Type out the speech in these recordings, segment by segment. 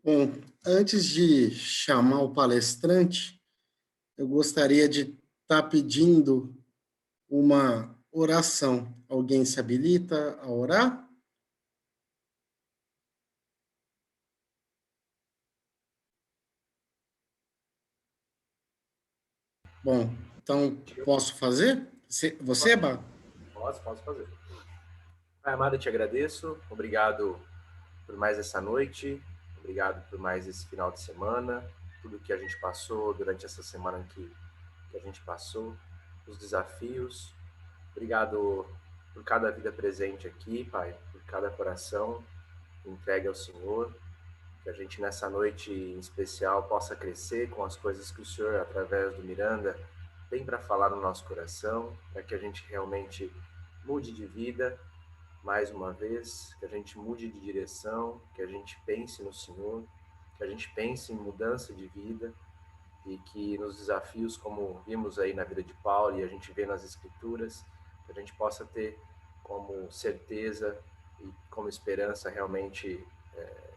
Bom, antes de chamar o palestrante, eu gostaria de estar pedindo uma oração. Alguém se habilita a orar? Bom, então posso fazer? Você, Bá? Posso fazer. Pai amado, eu te agradeço. Obrigado por mais essa noite. Obrigado por mais esse final de semana. Tudo que a gente passou durante essa semana que a gente passou. Os desafios. Obrigado por cada vida presente aqui, Pai. Por cada coração entregue ao Senhor. Que a gente nessa noite em especial possa crescer com as coisas que o Senhor, através do Miranda, tem para falar no nosso coração. Para que a gente realmente mude de vida mais uma vez, que a gente mude de direção, que a gente pense no Senhor, que a gente pense em mudança de vida e que nos desafios, como vimos aí na vida de Paulo e a gente vê nas Escrituras, que a gente possa ter como certeza e como esperança realmente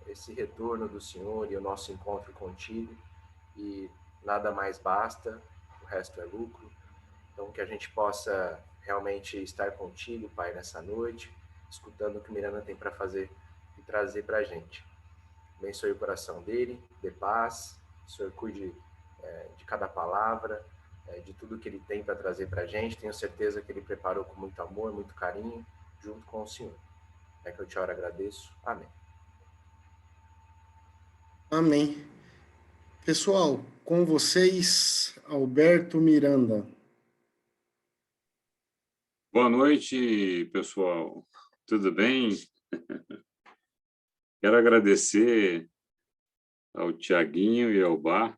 esse retorno do Senhor e o nosso encontro contigo, e nada mais basta, o resto é lucro. Então, que a gente possa realmente estar contigo, Pai, nessa noite, escutando o que Miranda tem para fazer e trazer para a gente. Abençoe o coração dele, dê paz, o Senhor cuide de cada palavra, de tudo que ele tem para trazer para a gente. Tenho certeza que ele preparou com muito amor, muito carinho, junto com o Senhor. É que eu te oro, agradeço. Amém. Amém. Pessoal, com vocês, Alberto Miranda. Boa noite, pessoal. Tudo bem? Quero agradecer ao Tiaguinho e ao Bá,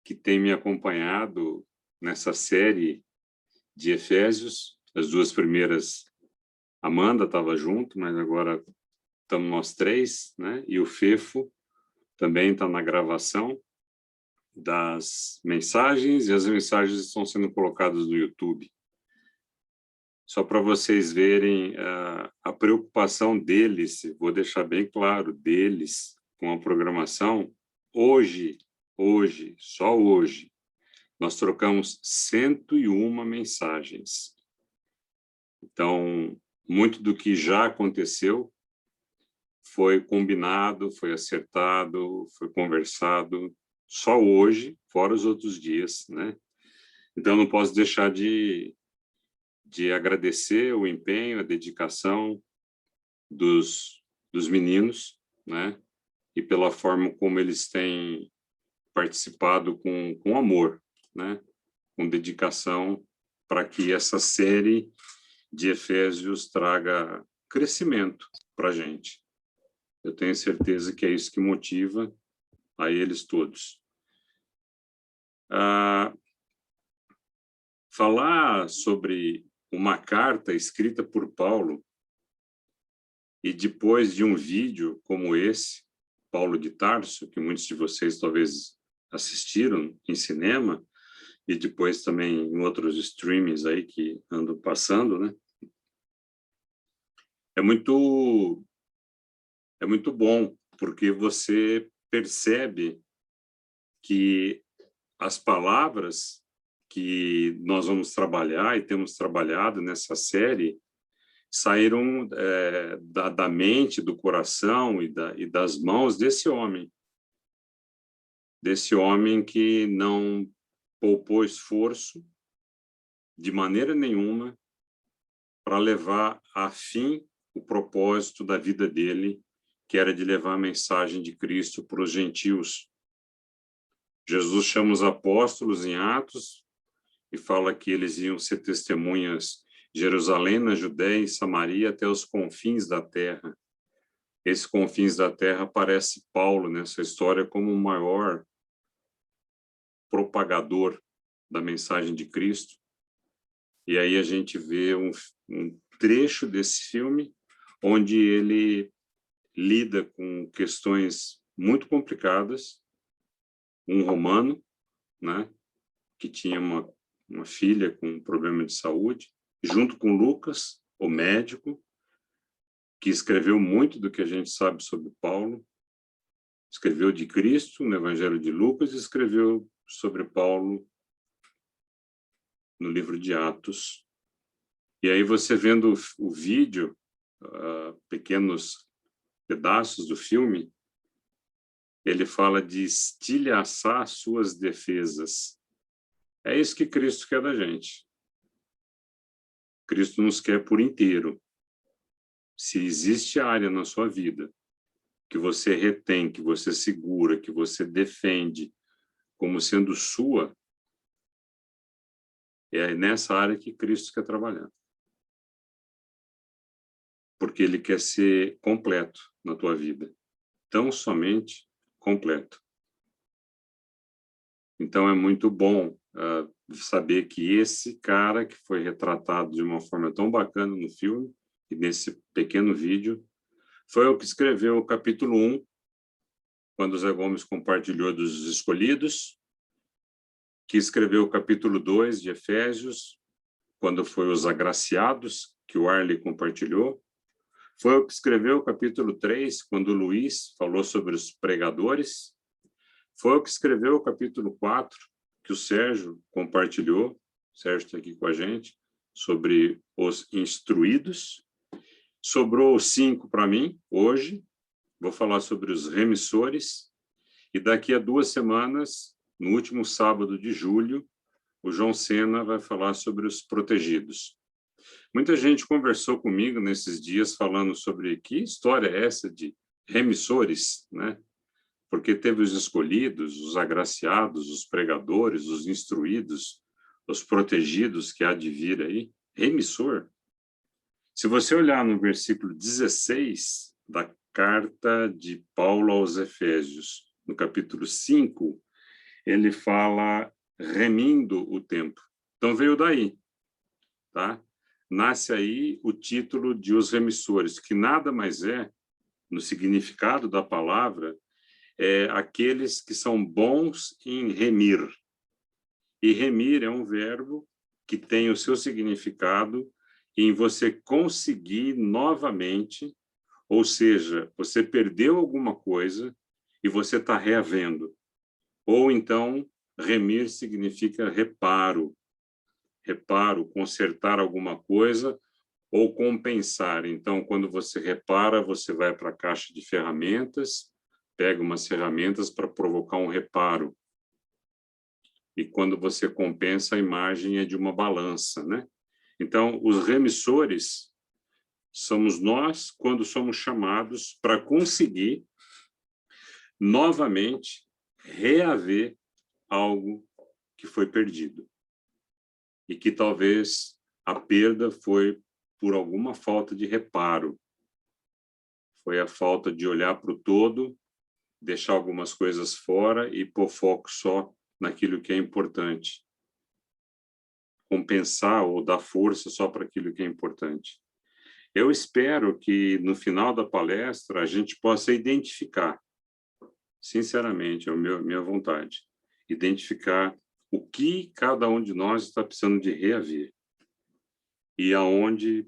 que têm me acompanhado nessa série de Efésios. As duas primeiras, Amanda estava junto, mas agora estamos nós três, né? E o Fefo também está na gravação das mensagens, e as mensagens estão sendo colocadas no YouTube. Só para vocês verem a preocupação deles, vou deixar bem claro, deles com a programação. Hoje, só hoje, nós trocamos 101 mensagens. Então, muito do que já aconteceu foi combinado, foi acertado, foi conversado, só hoje, fora os outros dias, né? Então, não posso deixar de agradecer o empenho, a dedicação dos meninos, né? E pela forma como eles têm participado com amor, né? Com dedicação, para que essa série de Efésios traga crescimento para a gente. Eu tenho certeza que é isso que motiva a eles todos. Falar sobre uma carta escrita por Paulo e depois de um vídeo como esse, Paulo de Tarso, que muitos de vocês talvez assistiram em cinema, e depois também em outros streamings aí que andam passando, né? É muito bom, porque você percebe que as palavras que nós vamos trabalhar e temos trabalhado nessa série saíram da mente, do coração e das mãos desse homem que não poupou esforço de maneira nenhuma para levar a fim o propósito da vida dele, que era de levar a mensagem de Cristo para os gentios. Jesus chama os apóstolos em Atos e fala que eles iam ser testemunhas de Jerusalém, na Judéia e Samaria, até os confins da terra. Esses confins da terra aparece Paulo nessa história como o maior propagador da mensagem de Cristo. E aí a gente vê um trecho desse filme onde ele lida com questões muito complicadas. Um romano, né, que tinha uma filha com um problema de saúde, junto com Lucas, o médico, que escreveu muito do que a gente sabe sobre Paulo, Escreveu de Cristo no Evangelho de Lucas e escreveu sobre Paulo no livro de Atos. E aí você vendo o vídeo, pequenos pedaços do filme, ele fala de estilhaçar suas defesas. É isso que Cristo quer da gente. Cristo nos quer por inteiro. Se existe área na sua vida que você retém, que você segura, que você defende como sendo sua, é nessa área que Cristo quer trabalhar. Porque ele quer ser completo na tua vida. Tão somente completo. Então é muito bom saber que esse cara que foi retratado de uma forma tão bacana no filme e nesse pequeno vídeo foi o que escreveu o capítulo 1, quando o Zé Gomes compartilhou dos escolhidos, que escreveu o capítulo 2 de Efésios, quando foi os agraciados, que o Arley compartilhou. Foi o que escreveu o capítulo 3, quando o Luiz falou sobre os pregadores. Foi o que escreveu o capítulo 4, que o Sérgio compartilhou. O Sérgio está aqui com a gente, sobre os instruídos. Sobrou 5 para mim, hoje. Vou falar sobre os remissores. E daqui a 2 semanas, no último sábado de julho, o João Sena vai falar sobre os protegidos. Muita gente conversou comigo nesses dias falando sobre que história é essa de remissores, né? Porque teve os escolhidos, os agraciados, os pregadores, os instruídos, os protegidos que há de vir aí. Remissor. Se você olhar no versículo 16 da carta de Paulo aos Efésios, no capítulo 5, ele fala remindo o tempo. Então veio daí, tá? Nasce aí o título de os remissores, que nada mais é, no significado da palavra, é aqueles que são bons em remir. E remir é um verbo que tem o seu significado em você conseguir novamente, ou seja, você perdeu alguma coisa e você está reavendo. Ou então, remir significa reparo. Reparo, consertar alguma coisa ou compensar. Então, quando você repara, você vai para a caixa de ferramentas, pega umas ferramentas para provocar um reparo. E quando você compensa, a imagem é de uma balança, né? Então, os remissores somos nós quando somos chamados para conseguir novamente reaver algo que foi perdido. E que talvez a perda foi por alguma falta de reparo. Foi a falta de olhar para o todo, deixar algumas coisas fora e pôr foco só naquilo que é importante. Compensar ou dar força só para aquilo que é importante. Eu espero que no final da palestra a gente possa identificar, sinceramente, é a minha vontade, identificar o que cada um de nós está precisando de reaver e aonde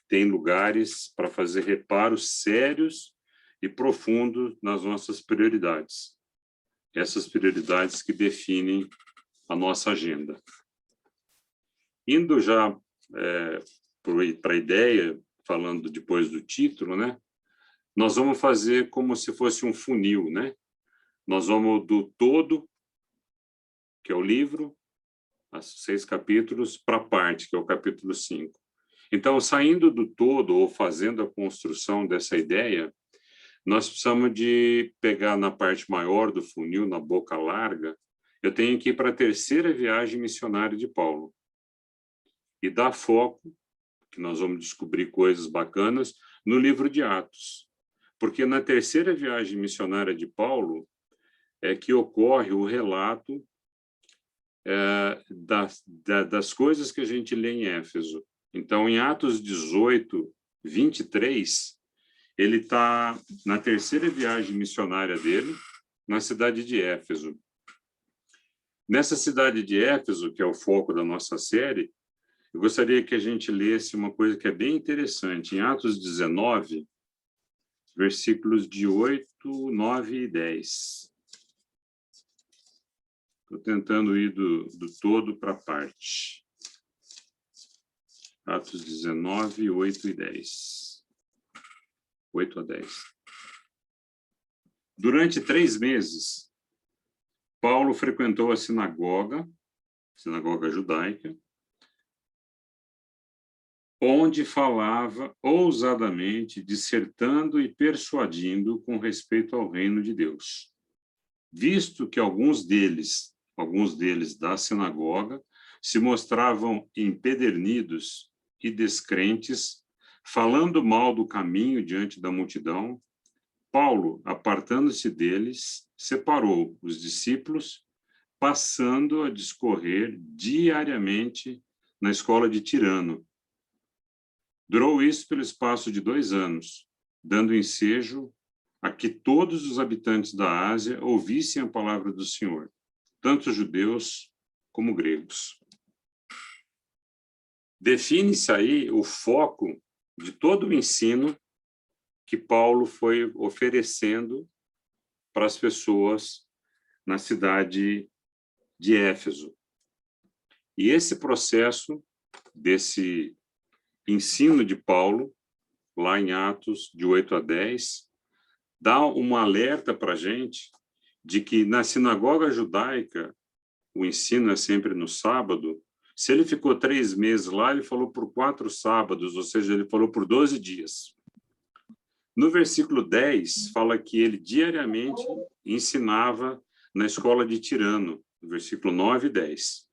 tem lugares para fazer reparos sérios e profundos nas nossas prioridades. Essas prioridades que definem a nossa agenda. Indo já para a ideia, falando depois do título, né? Nós vamos fazer como se fosse um funil, né? Nós vamos do todo, que é o livro, os 6 capítulos, para a parte, que é o capítulo 5. Então, saindo do todo, ou fazendo a construção dessa ideia, nós precisamos de pegar na parte maior do funil, na boca larga, eu tenho que ir para a 3ª viagem missionária de Paulo. E dar foco, que nós vamos descobrir coisas bacanas, no livro de Atos. Porque na 3ª viagem missionária de Paulo é que ocorre o relato das coisas que a gente lê em Éfeso. Então, em Atos 18, 23, ele está na 3ª viagem missionária dele, na cidade de Éfeso. Nessa cidade de Éfeso, que é o foco da nossa série, eu gostaria que a gente lesse uma coisa que é bem interessante. Em Atos 19, versículos de 8, 9 e 10. Estou tentando ir do todo para a parte. Atos 19, 8 e 10. 8 a 10. Durante 3 meses, Paulo frequentou a sinagoga judaica, onde falava ousadamente, dissertando e persuadindo com respeito ao reino de Deus. Visto que alguns deles da sinagoga se mostravam empedernidos e descrentes, falando mal do caminho diante da multidão, Paulo, apartando-se deles, separou os discípulos, passando a discorrer diariamente na escola de Tirano. Durou isso pelo espaço de 2 anos, dando ensejo a que todos os habitantes da Ásia ouvissem a palavra do Senhor, tanto judeus como gregos. Define-se aí o foco de todo o ensino que Paulo foi oferecendo para as pessoas na cidade de Éfeso. E esse processo desse ensino de Paulo, lá em Atos, de 8 a 10, dá um alerta para a gente de que na sinagoga judaica, o ensino é sempre no sábado. Se ele ficou 3 meses lá, ele falou por 4 sábados, ou seja, ele falou por 12 dias. No versículo 10, fala que ele diariamente ensinava na escola de Tirano, no versículo 9 e 10.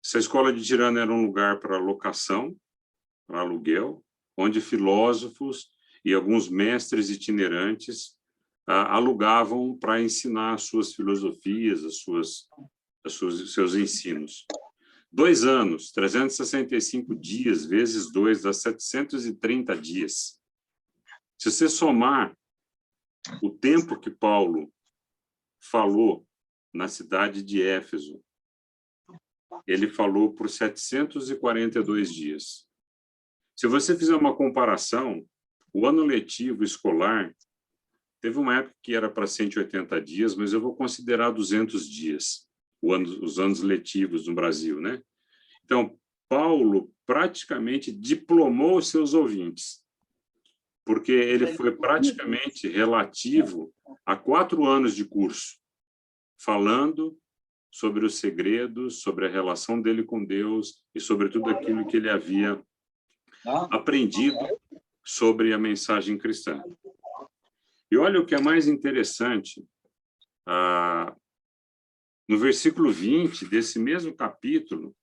Essa escola de Tirano era um lugar para locação, para aluguel, onde filósofos e alguns mestres itinerantes alugavam para ensinar as suas filosofias, seus ensinos. 2 anos, 365 dias, vezes 2, dá 730 dias. Se você somar o tempo que Paulo falou na cidade de Éfeso, ele falou por 742 dias. Se você fizer uma comparação, o ano letivo escolar teve uma época que era para 180 dias, mas eu vou considerar 200 dias, os anos letivos no Brasil, né? Então, Paulo praticamente diplomou os seus ouvintes, porque ele foi praticamente relativo a 4 anos de curso, falando sobre os segredos, sobre a relação dele com Deus e sobre tudo aquilo que ele havia aprendido sobre a mensagem cristã. E olha o que é mais interessante, no versículo 20 desse mesmo capítulo,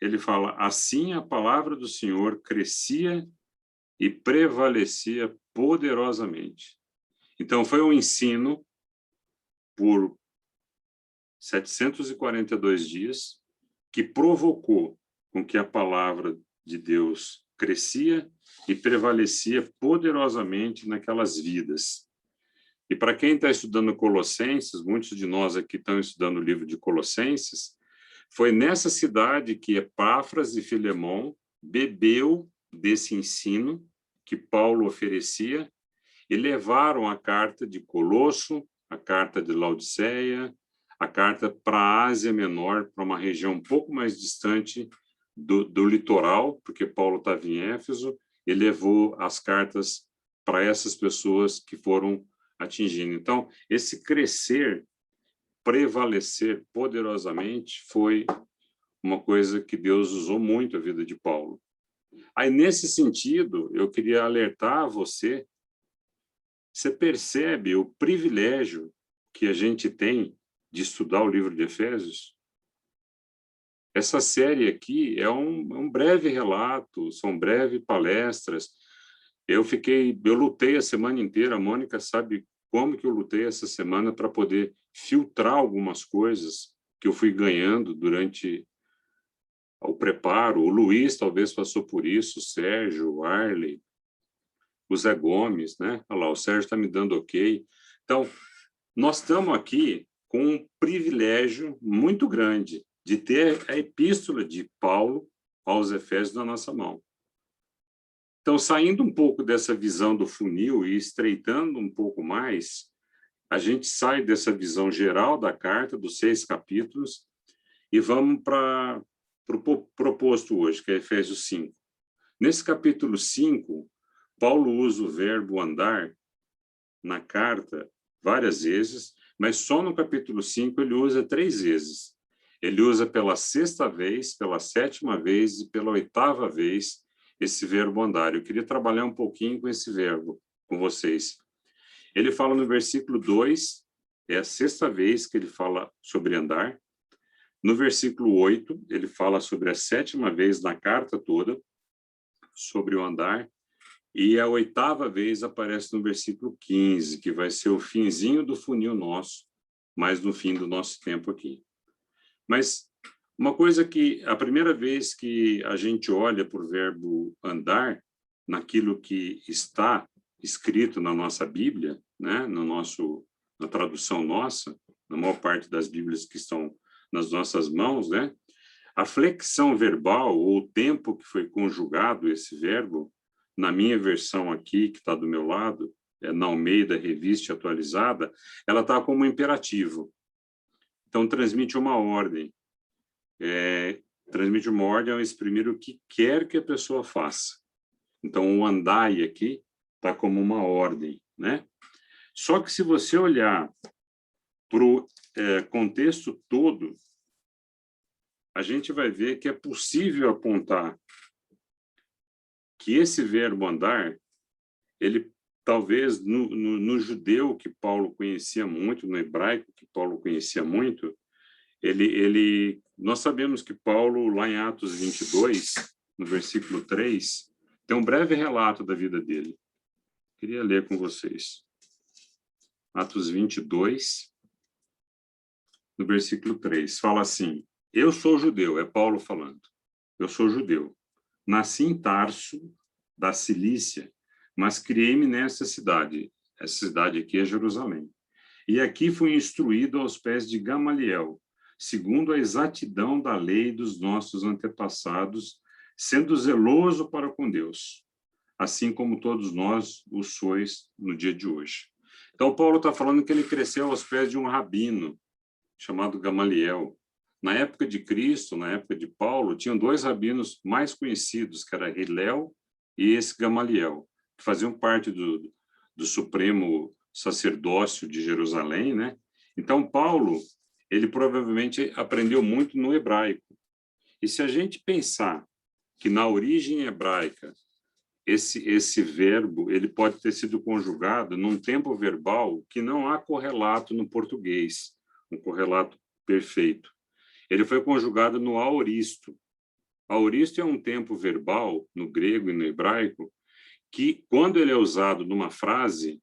ele fala: assim a palavra do Senhor crescia e prevalecia poderosamente. Então, foi um ensino por 742 dias que provocou com que a palavra de Deus crescia e prevalecia poderosamente naquelas vidas. E para quem está estudando Colossenses, muitos de nós aqui estão estudando o livro de Colossenses, foi nessa cidade que Epáfras e Filemão bebeu desse ensino que Paulo oferecia e levaram a carta de Colosso, a carta de Laodiceia, a carta para a Ásia Menor, para uma região um pouco mais distante do litoral, porque Paulo estava em Éfeso, e levou as cartas para essas pessoas que foram atingindo. Então, esse crescer, prevalecer poderosamente, foi uma coisa que Deus usou muito a vida de Paulo. Aí, nesse sentido, eu queria alertar você percebe o privilégio que a gente tem de estudar o livro de Efésios? Essa série aqui é um breve relato, são breves palestras. Eu lutei a semana inteira, a Mônica sabe como que eu lutei essa semana para poder filtrar algumas coisas que eu fui ganhando durante o preparo. O Luiz talvez passou por isso, o Sérgio, o Arley, o Zé Gomes, né? Olha lá, o Sérgio está me dando ok. Então, nós estamos aqui com um privilégio muito grande de ter a epístola de Paulo aos Efésios na nossa mão. Então, saindo um pouco dessa visão do funil e estreitando um pouco mais, a gente sai dessa visão geral da carta, dos 6 capítulos, e vamos para o proposto hoje, que é Efésios 5. Nesse capítulo 5, Paulo usa o verbo andar na carta várias vezes, mas só no capítulo 5 ele usa 3 vezes. Ele usa pela 6ª vez, pela 7ª vez e pela 8ª vez esse verbo andar. Eu queria trabalhar um pouquinho com esse verbo com vocês. Ele fala no versículo 2, é a 6ª vez que ele fala sobre andar. No versículo 8, ele fala sobre a 7ª vez na carta toda, sobre o andar. E a 8ª vez aparece no versículo 15, que vai ser o finzinho do funil nosso, mas no fim do nosso tempo aqui. Mas uma coisa que, a primeira vez que a gente olha para o verbo andar, naquilo que está escrito na nossa Bíblia, né, na tradução nossa, na maior parte das Bíblias que estão nas nossas mãos, né, a flexão verbal, ou o tempo que foi conjugado esse verbo, na minha versão aqui, que está do meu lado, na Almeida Revista Atualizada, ela está como imperativo. Então, transmite uma ordem. Transmite uma ordem ao exprimir o que quer que a pessoa faça. Então, o andai aqui está como uma ordem, né? Só que se você olhar para o contexto todo, a gente vai ver que é possível apontar que esse verbo andar, ele talvez no judeu que Paulo conhecia muito, no hebraico que Paulo conhecia muito, nós sabemos que Paulo, lá em Atos 22, no versículo 3, tem um breve relato da vida dele. Queria ler com vocês. Atos 22, no versículo 3, fala assim: eu sou judeu, é Paulo falando, eu sou judeu. Nasci em Tarso, da Cilícia, mas criei-me nessa cidade. Essa cidade aqui é Jerusalém. E aqui fui instruído aos pés de Gamaliel, segundo a exatidão da lei dos nossos antepassados, sendo zeloso para com Deus, assim como todos nós o sois no dia de hoje. Então, Paulo está falando que ele cresceu aos pés de um rabino, chamado Gamaliel. Na época de Cristo, na época de Paulo, tinham 2 rabinos mais conhecidos, que era Hilel e esse Gamaliel, que faziam parte do Supremo Sacerdócio de Jerusalém, né? Então, Paulo, ele provavelmente aprendeu muito no hebraico. E se a gente pensar que na origem hebraica, esse verbo ele pode ter sido conjugado num tempo verbal que não há correlato no português, um correlato perfeito. Ele foi conjugado no aoristo. Aoristo é um tempo verbal, no grego e no hebraico, que, quando ele é usado numa frase,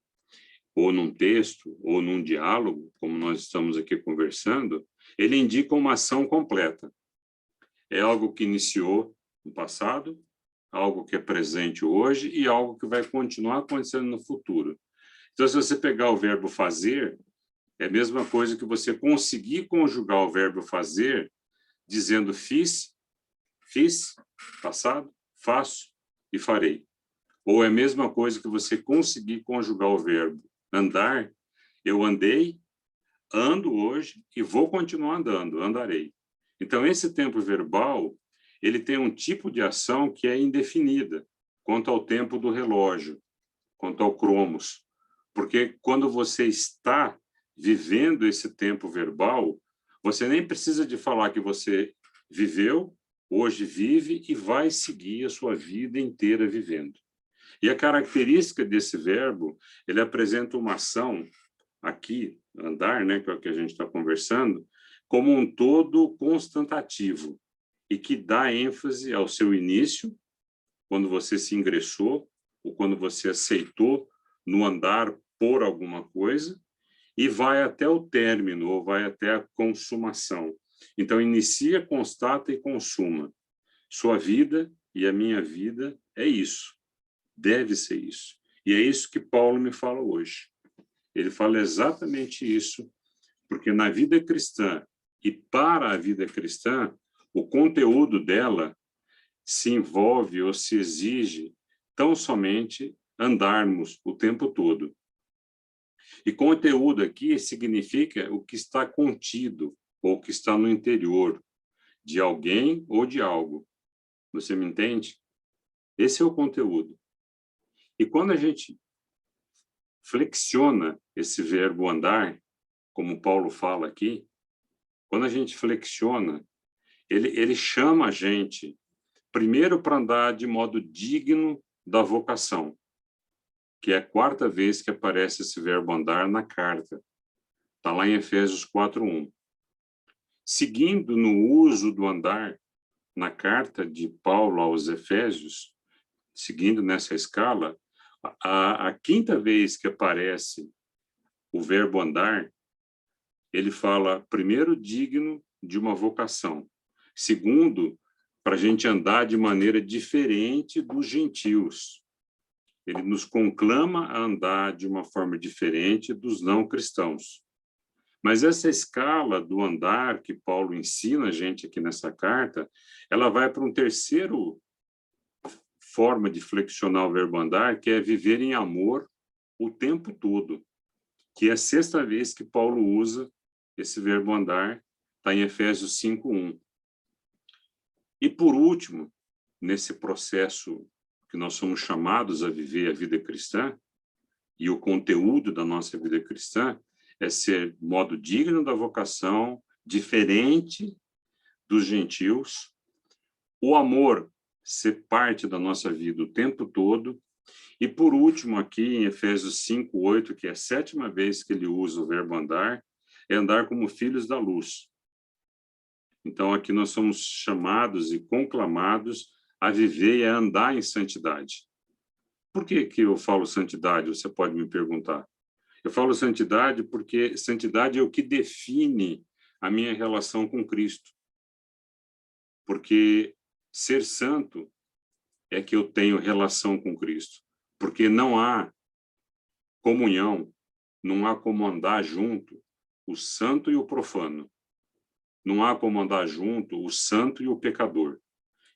ou num texto, ou num diálogo, como nós estamos aqui conversando, ele indica uma ação completa. É algo que iniciou no passado, algo que é presente hoje e algo que vai continuar acontecendo no futuro. Então, se você pegar o verbo fazer, é a mesma coisa que você conseguir conjugar o verbo fazer dizendo fiz, passado, faço e farei. Ou é a mesma coisa que você conseguir conjugar o verbo andar, eu andei, ando hoje e vou continuar andando, andarei. Então, esse tempo verbal, ele tem um tipo de ação que é indefinida quanto ao tempo do relógio, quanto ao cromos. Porque quando você está vivendo esse tempo verbal, você nem precisa de falar que você viveu, hoje vive e vai seguir a sua vida inteira vivendo. E a característica desse verbo, ele apresenta uma ação, aqui, andar, né, que é o que a gente está conversando, como um todo constantativo, e que dá ênfase ao seu início, quando você se ingressou, ou quando você aceitou no andar por alguma coisa, e vai até o término, ou vai até a consumação. Então, inicia, constata e consuma. Sua vida e a minha vida é isso. Deve ser isso. E é isso que Paulo me fala hoje. Ele fala exatamente isso, porque na vida cristã e para a vida cristã, o conteúdo dela se envolve ou se exige tão somente andarmos o tempo todo. E conteúdo aqui significa o que está contido, ou o que está no interior de alguém ou de algo. Você me entende? Esse é o conteúdo. E quando a gente flexiona esse verbo andar, como Paulo fala aqui, quando a gente flexiona, ele chama a gente, primeiro, para andar de modo digno da vocação, que é a quarta vez que aparece esse verbo andar na carta. Está lá em Efésios 4:1. Seguindo no uso do andar na carta de Paulo aos Efésios, seguindo nessa escala, a quinta vez que aparece o verbo andar, ele fala, primeiro, digno de uma vocação. Segundo, para a gente andar de maneira diferente dos gentios. Ele nos conclama a andar de uma forma diferente dos não cristãos. Mas essa escala do andar que Paulo ensina a gente aqui nessa carta, ela vai para um terceiro forma de flexionar o verbo andar, que é viver em amor o tempo todo, que é a sexta vez que Paulo usa esse verbo andar, está em Efésios 5:1. E, por último, nesse processo que nós somos chamados a viver a vida cristã, e o conteúdo da nossa vida cristã é ser modo digno da vocação, diferente dos gentios, o amor ser parte da nossa vida o tempo todo, e, por último, aqui em Efésios 5:8, que é a sétima vez que ele usa o verbo andar, é andar como filhos da luz. Então, aqui nós somos chamados e conclamados a viver e a andar em santidade. Por que que eu falo santidade? Você pode me perguntar. Eu falo santidade porque santidade é o que define a minha relação com Cristo. Porque ser santo é que eu tenho relação com Cristo. Porque não há comunhão, não há como andar junto o santo e o profano. Não há como andar junto o santo e o pecador.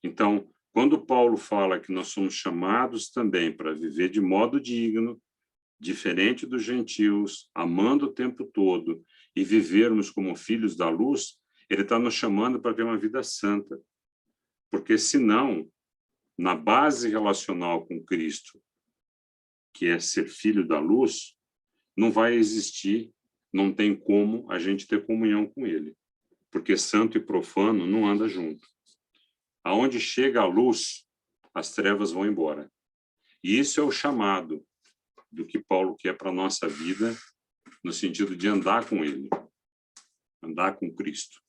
Então, quando Paulo fala que nós somos chamados também para viver de modo digno, diferente dos gentios, amando o tempo todo e vivermos como filhos da luz, ele está nos chamando para ter uma vida santa. Porque, senão, na base relacional com Cristo, que é ser filho da luz, não vai existir, não tem como a gente ter comunhão com ele. Porque santo e profano não andam junto. Aonde chega a luz, as trevas vão embora. E isso é o chamado do que Paulo quer para a nossa vida, no sentido de andar com ele, andar com Cristo.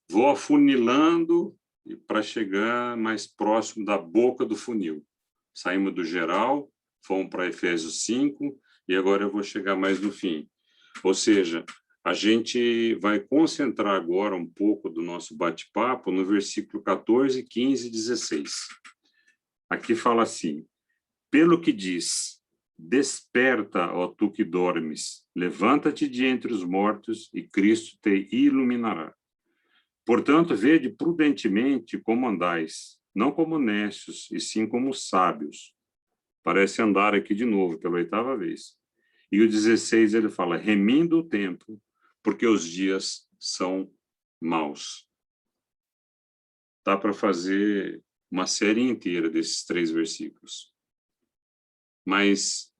Vou afunilando para chegar mais próximo da boca do funil. Saímos do geral, fomos para Efésios 5, e agora eu vou chegar mais no fim. Ou seja, a gente vai concentrar agora um pouco do nosso bate-papo no versículo 14, 15 e 16. Aqui fala assim, pelo que diz, desperta, ó tu que dormes, levanta-te de entre os mortos e Cristo te iluminará. Portanto, vede prudentemente como andais, não como necios, e sim como sábios. Parece andar aqui de novo, pela 8ª vez. E o 16 ele fala, remindo o tempo, porque os dias são maus. Dá para fazer uma série inteira desses 3 versículos. Mas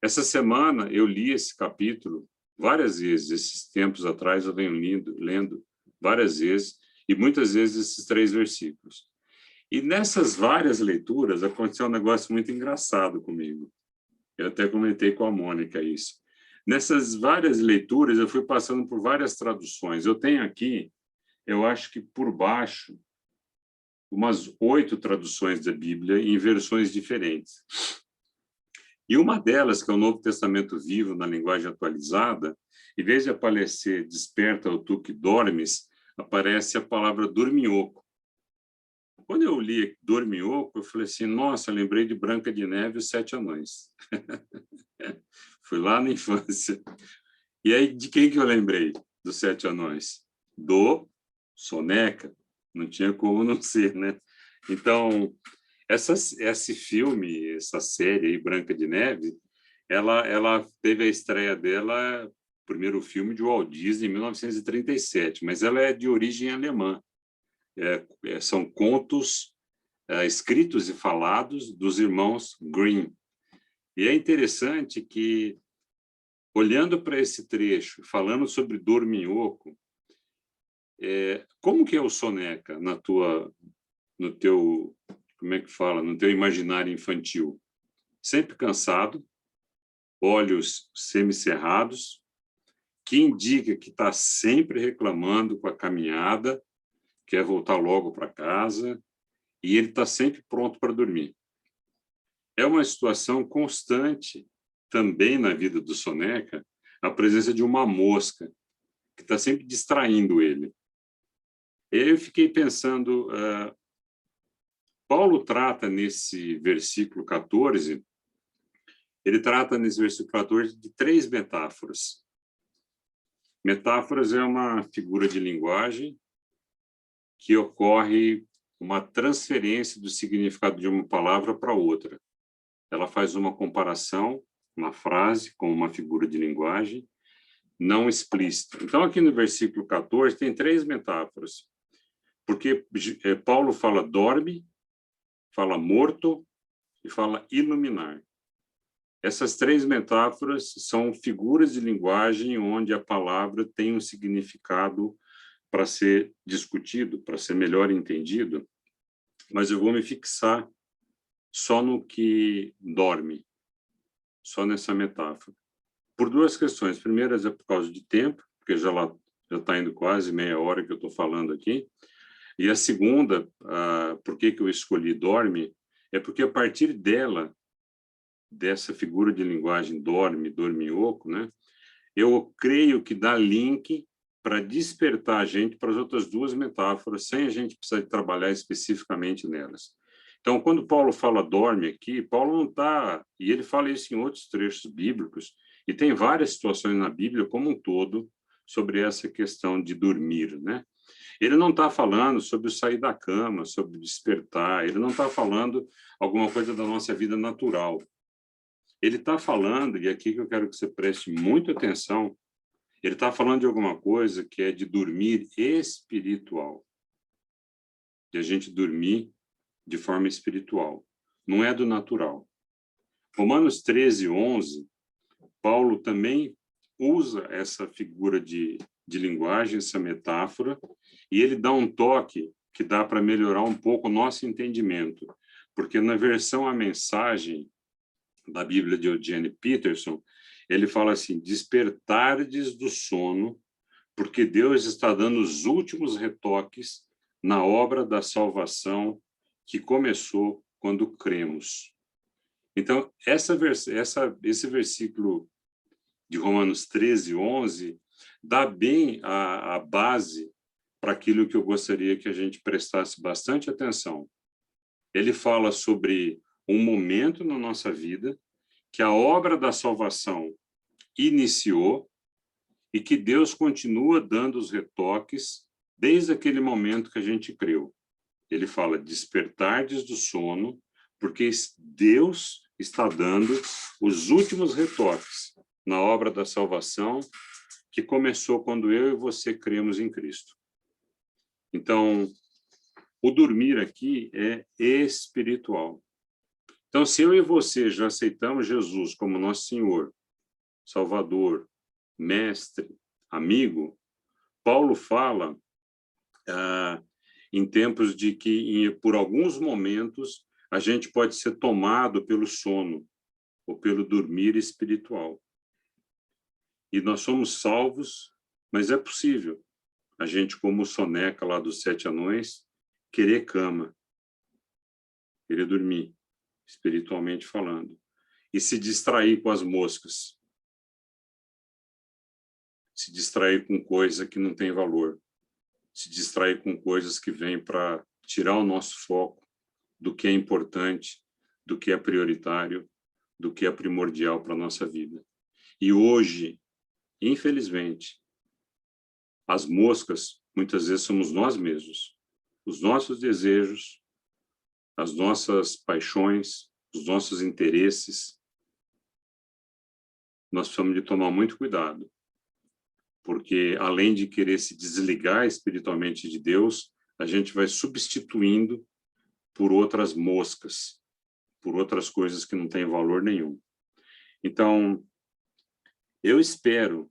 essa semana eu li esse capítulo várias vezes, esses tempos atrás eu venho lendo várias vezes, e muitas vezes esses 3 versículos. E nessas várias leituras aconteceu um negócio muito engraçado comigo. Eu até comentei com a Mônica isso. Nessas várias leituras, eu fui passando por várias traduções. Eu tenho aqui, eu acho que por baixo, umas 8 traduções da Bíblia em versões diferentes. E uma delas, que é o Novo Testamento Vivo, na linguagem atualizada, em vez de aparecer desperta ou tu que dormes, aparece a palavra dorminhoco. Quando eu li dorminhoco, eu falei assim, nossa, lembrei de Branca de Neve e os 7 Anões. Fui lá na infância. E aí, de quem que eu lembrei dos 7 Anões? Do Soneca. Não tinha como não ser, né? Então, Esse filme, essa série aí, Branca de Neve, ela teve a estreia dela, primeiro filme de Walt Disney, em 1937, mas ela é de origem alemã. São contos escritos e falados dos irmãos Grimm. E é interessante que, olhando para esse trecho, falando sobre dorminhoco, como que é o soneca no teu, como é que fala, no teu imaginário infantil? Sempre cansado, olhos semicerrados, que indica que está sempre reclamando com a caminhada, quer voltar logo para casa, e ele está sempre pronto para dormir. É uma situação constante, também na vida do soneca, a presença de uma mosca, que está sempre distraindo ele. Eu fiquei pensando, Paulo trata nesse versículo 14, ele trata nesse versículo 14 de 3 metáforas. Metáforas é uma figura de linguagem que ocorre uma transferência do significado de uma palavra para outra. Ela faz uma comparação, uma frase com uma figura de linguagem não explícita. Então, aqui no versículo 14, tem 3 metáforas. Porque Paulo fala dorme, fala morto e fala iluminar. Essas 3 metáforas são figuras de linguagem onde a palavra tem um significado para ser discutido, para ser melhor entendido, mas eu vou me fixar só no que dorme, só nessa metáfora. Por 2 questões. Primeira é por causa de tempo, porque já está indo quase meia hora que eu estou falando aqui. E a segunda, por que eu escolhi dorme, é porque a partir dessa figura de linguagem dorme, dorminhoco, né, eu creio que dá link para despertar a gente para as outras 2 metáforas, sem a gente precisar de trabalhar especificamente nelas. Então, quando Paulo fala dorme aqui, Paulo não está... E ele fala isso em outros trechos bíblicos, e tem várias situações na Bíblia como um todo sobre essa questão de dormir, né? Ele não está falando sobre sair da cama, sobre despertar, ele não está falando alguma coisa da nossa vida natural. Ele está falando, e aqui que eu quero que você preste muita atenção, ele está falando de alguma coisa que é de dormir espiritual. De a gente dormir de forma espiritual. Não é do natural. Romanos 13, 11, Paulo também usa essa figura de linguagem, essa metáfora, e ele dá um toque que dá para melhorar um pouco o nosso entendimento. Porque na versão A Mensagem da Bíblia de Eugene Peterson, ele fala assim, despertardes do sono, porque Deus está dando os últimos retoques na obra da salvação que começou quando cremos. Então, esse versículo de Romanos 13, 11, dá bem a base para aquilo que eu gostaria que a gente prestasse bastante atenção. Ele fala sobre um momento na nossa vida que a obra da salvação iniciou e que Deus continua dando os retoques desde aquele momento que a gente creu. Ele fala, despertardes do sono, porque Deus está dando os últimos retoques na obra da salvação que começou quando eu e você cremos em Cristo. Então, o dormir aqui é espiritual. Então, se eu e você já aceitamos Jesus como nosso Senhor, Salvador, Mestre, amigo, Paulo fala em tempos de que, por alguns momentos, a gente pode ser tomado pelo sono ou pelo dormir espiritual. E nós somos salvos, mas é possível a gente, como o soneca lá dos 7 anões, querer cama, querer dormir, espiritualmente falando, e se distrair com as moscas, se distrair com coisa que não tem valor, se distrair com coisas que vêm para tirar o nosso foco do que é importante, do que é prioritário, do que é primordial para a nossa vida. E hoje, infelizmente, as moscas, muitas vezes, somos nós mesmos. Os nossos desejos, as nossas paixões, os nossos interesses, nós precisamos de tomar muito cuidado, porque além de querer se desligar espiritualmente de Deus, a gente vai substituindo por outras moscas, por outras coisas que não têm valor nenhum. Então, eu espero,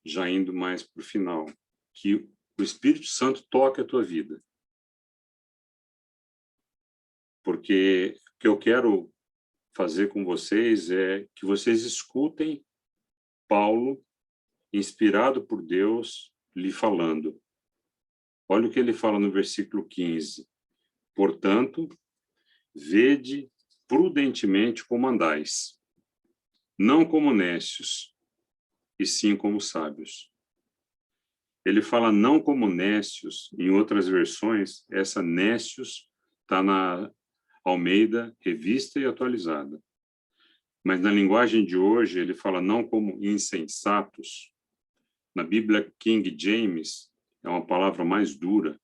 já indo mais para o final, que o Espírito Santo toque a tua vida. Porque o que eu quero fazer com vocês é que vocês escutem Paulo, inspirado por Deus, lhe falando. Olha o que ele fala no versículo 15. Portanto, vede prudentemente como andais, não como necios, e sim como sábios. Ele fala não como necios, em outras versões, essa necios está na Almeida, revista e atualizada. Mas na linguagem de hoje, ele fala não como insensatos. Na Bíblia King James, é uma palavra mais dura.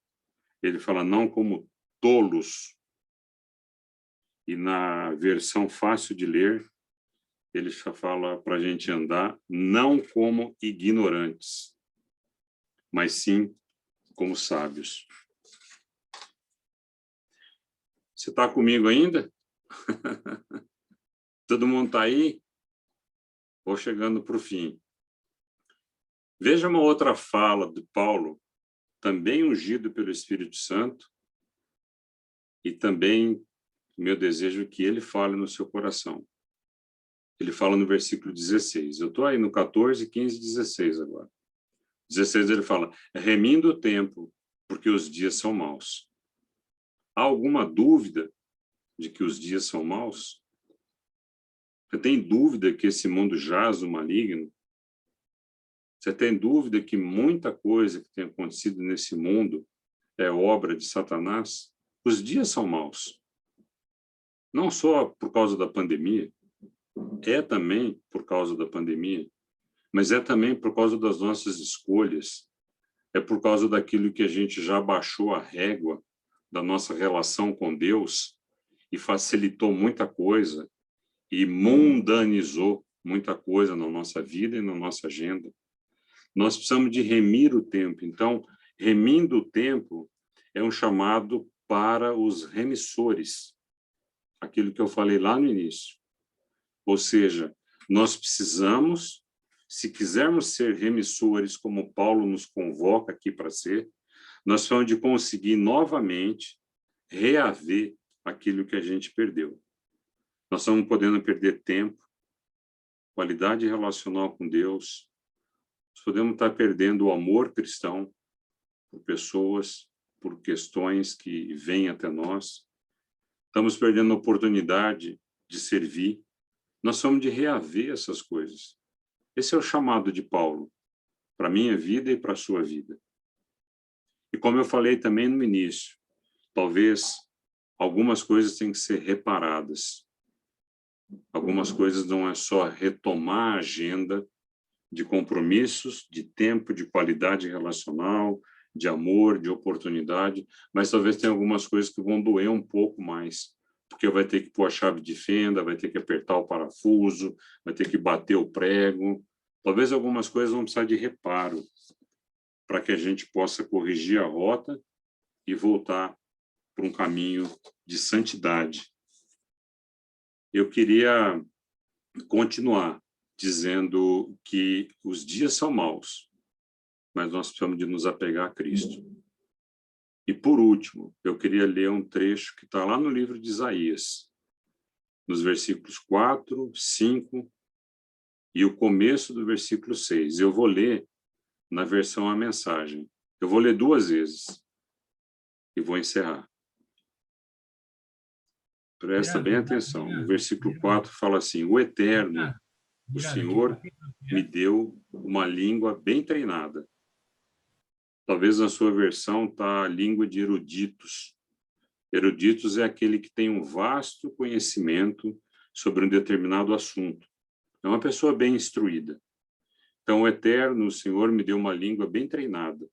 Ele fala não como tolos. E na versão fácil de ler, ele já fala para a gente andar não como ignorantes, mas sim como sábios. Você está comigo ainda? Todo mundo está aí? Vou chegando para o fim. Veja uma outra fala de Paulo, também ungido pelo Espírito Santo, e também meu desejo é que ele fale no seu coração. Ele fala no versículo 16. Eu estou aí no 14, 15, 16 agora. 16 ele fala, remindo o tempo, porque os dias são maus. Há alguma dúvida de que os dias são maus? Você tem dúvida que esse mundo jaz no maligno? Você tem dúvida que muita coisa que tem acontecido nesse mundo é obra de Satanás? Os dias são maus. Não só por causa da pandemia, é também por causa da pandemia, mas é também por causa das nossas escolhas, é por causa daquilo que a gente já baixou a régua da nossa relação com Deus e facilitou muita coisa e mundanizou muita coisa na nossa vida e na nossa agenda. Nós precisamos de remir o tempo. Então, remindo o tempo é um chamado para os remissores, aquilo que eu falei lá no início. Ou seja, nós precisamos, se quisermos ser remissores, como Paulo nos convoca aqui para ser, nós precisamos de conseguir novamente reaver aquilo que a gente perdeu. Nós estamos podendo perder tempo, qualidade relacional com Deus, nós podemos estar perdendo o amor cristão por pessoas, por questões que vêm até nós, estamos perdendo a oportunidade de servir, nós somos de reaver essas coisas. Esse é o chamado de Paulo, para a minha vida e para a sua vida. E como eu falei também no início, talvez algumas coisas têm que ser reparadas. Algumas coisas não é só retomar a agenda de compromissos, de tempo, de qualidade relacional, de amor, de oportunidade, mas talvez tenha algumas coisas que vão doer um pouco mais, porque vai ter que pôr a chave de fenda, vai ter que apertar o parafuso, vai ter que bater o prego. Talvez algumas coisas vão precisar de reparo, para que a gente possa corrigir a rota e voltar para um caminho de santidade. Eu queria continuar dizendo que os dias são maus, mas nós precisamos de nos apegar a Cristo. E, por último, eu queria ler um trecho que está lá no livro de Isaías, nos versículos 4, 5 e o começo do versículo 6. Eu vou ler na versão A Mensagem. Eu vou ler 2 vezes e vou encerrar. Presta bem atenção. O versículo 4 fala assim, o Eterno, o Senhor, me deu uma língua bem treinada. Talvez na sua versão está a língua de eruditos. Eruditos é aquele que tem um vasto conhecimento sobre um determinado assunto. É uma pessoa bem instruída. Então, o Eterno, o Senhor, me deu uma língua bem treinada.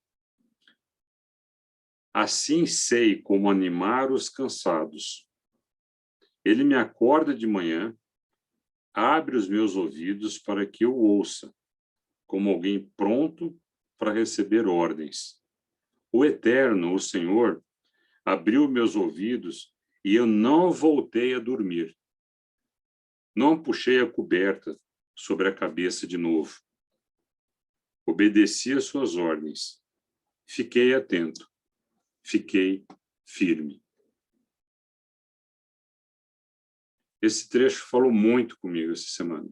Assim sei como animar os cansados. Ele me acorda de manhã, abre os meus ouvidos para que eu ouça, como alguém pronto para receber ordens. O Eterno, o Senhor, abriu meus ouvidos e eu não voltei a dormir. Não puxei a coberta sobre a cabeça de novo. Obedeci às suas ordens. Fiquei atento. Fiquei firme. Esse trecho falou muito comigo essa semana.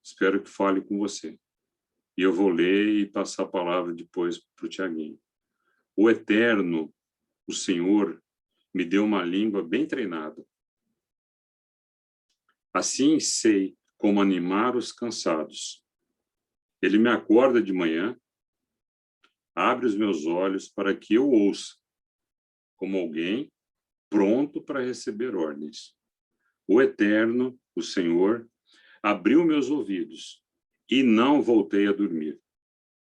Espero que fale com você. E eu vou ler e passar a palavra depois para o Tiaguinho. O Eterno, o Senhor, me deu uma língua bem treinada. Assim sei como animar os cansados. Ele me acorda de manhã, abre os meus olhos para que eu ouça, como alguém pronto para receber ordens. O Eterno, o Senhor, abriu meus ouvidos e não voltei a dormir.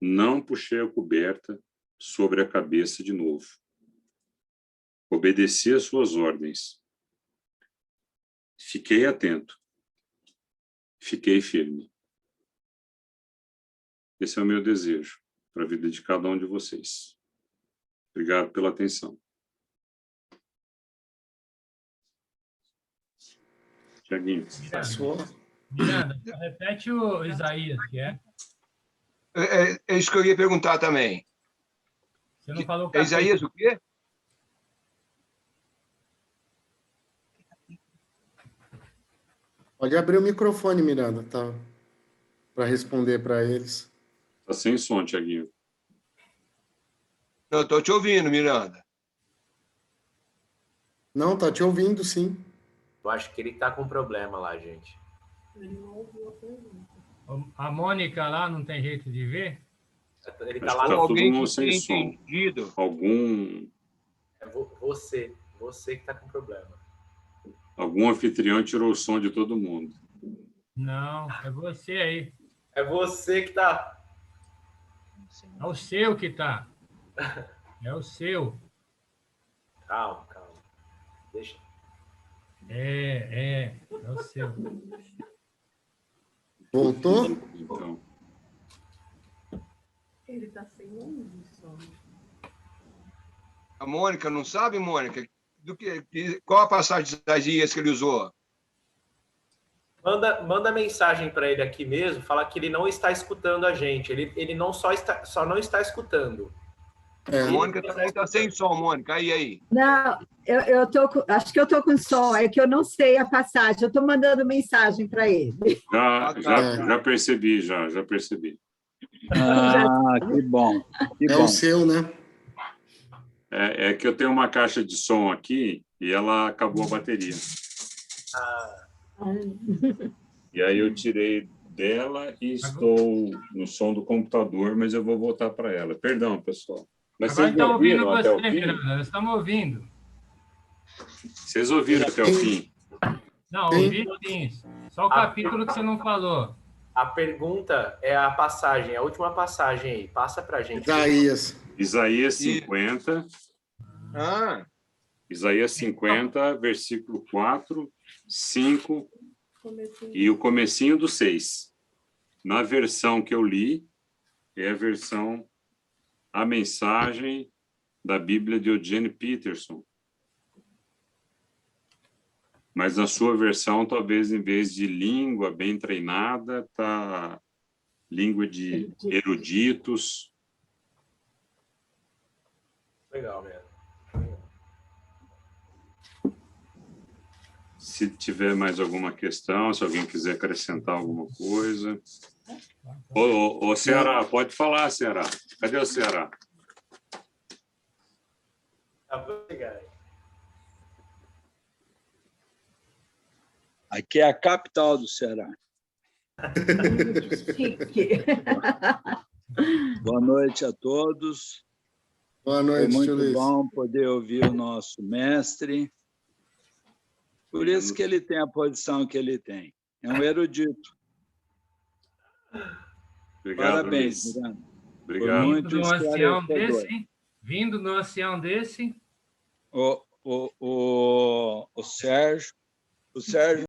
Não puxei a coberta sobre a cabeça de novo. Obedeci às suas ordens. Fiquei atento. Fiquei firme. Esse é o meu desejo para a vida de cada um de vocês. Obrigado pela atenção. Tiaguinho. Miranda, repete o Isaías, que é? É isso que eu ia perguntar também. Você não falou o É capítulo. Isaías o quê? Pode abrir o microfone, Miranda, tá? Para responder para eles. Está sem som, Tiaguinho. Não, estou te ouvindo, Miranda. Não, tá te ouvindo, sim. Eu acho que ele tá com problema lá, gente. A Mônica lá não tem jeito de ver? Ele Acho tá que lá tá no... todo Alguém mundo que sem tem som. entendido. É você que tá com problema. Algum anfitrião tirou o som de todo mundo. Não, é você aí. É você que tá... É o seu que tá. É o seu. Calma. Deixa. É o seu. Voltou? Então, Ele está sem luz só. A Mônica, não sabe, Mônica? Qual a passagem de Isaías que ele usou? Manda mensagem para ele aqui mesmo, fala que ele não está escutando a gente. Ele não só não está escutando. É. A Mônica também está sem som, Mônica. Aí. Não, acho que eu estou com som, é que eu não sei a passagem. Eu estou mandando mensagem para ele. já percebi, já percebi. Ah, que bom. Que É bom. o seu, né? É que eu tenho uma caixa de som aqui e ela acabou a bateria. E aí eu tirei dela e estou no som do computador, mas eu vou voltar para ela. Perdão, pessoal. Mas Agora vocês estão ouvindo ouviram até o você, fim? Miranda. Nós estamos ouvindo. Vocês ouviram até o fim? Não, ouvi sim. Só o capítulo que você não falou. A pergunta é a passagem, a última passagem aí. Passa pra gente. Isaías. Isaías 50. Ah, Isaías 50, versículo 4, 5 e o comecinho do 6. Na versão que eu li, é a versão, a mensagem da Bíblia de Eugene Peterson. Mas na sua versão, talvez, em vez de língua bem treinada, tá língua de eruditos. Legal, mesmo. Se tiver mais alguma questão, se alguém quiser acrescentar alguma coisa. Ô, Ceará, pode falar, Ceará. Cadê o Ceará? Obrigado. Aqui é a capital do Ceará. Chique. Boa noite a todos. Boa Foi noite, muito tio Luiz. bom poder ouvir o nosso mestre. Por isso que ele tem a posição que ele tem. É um erudito. Obrigado, Parabéns, Luiz. Miranda. Obrigado. Muito De um ancião esclarecedor. desse, hein? Vindo no ancião desse, o Sérgio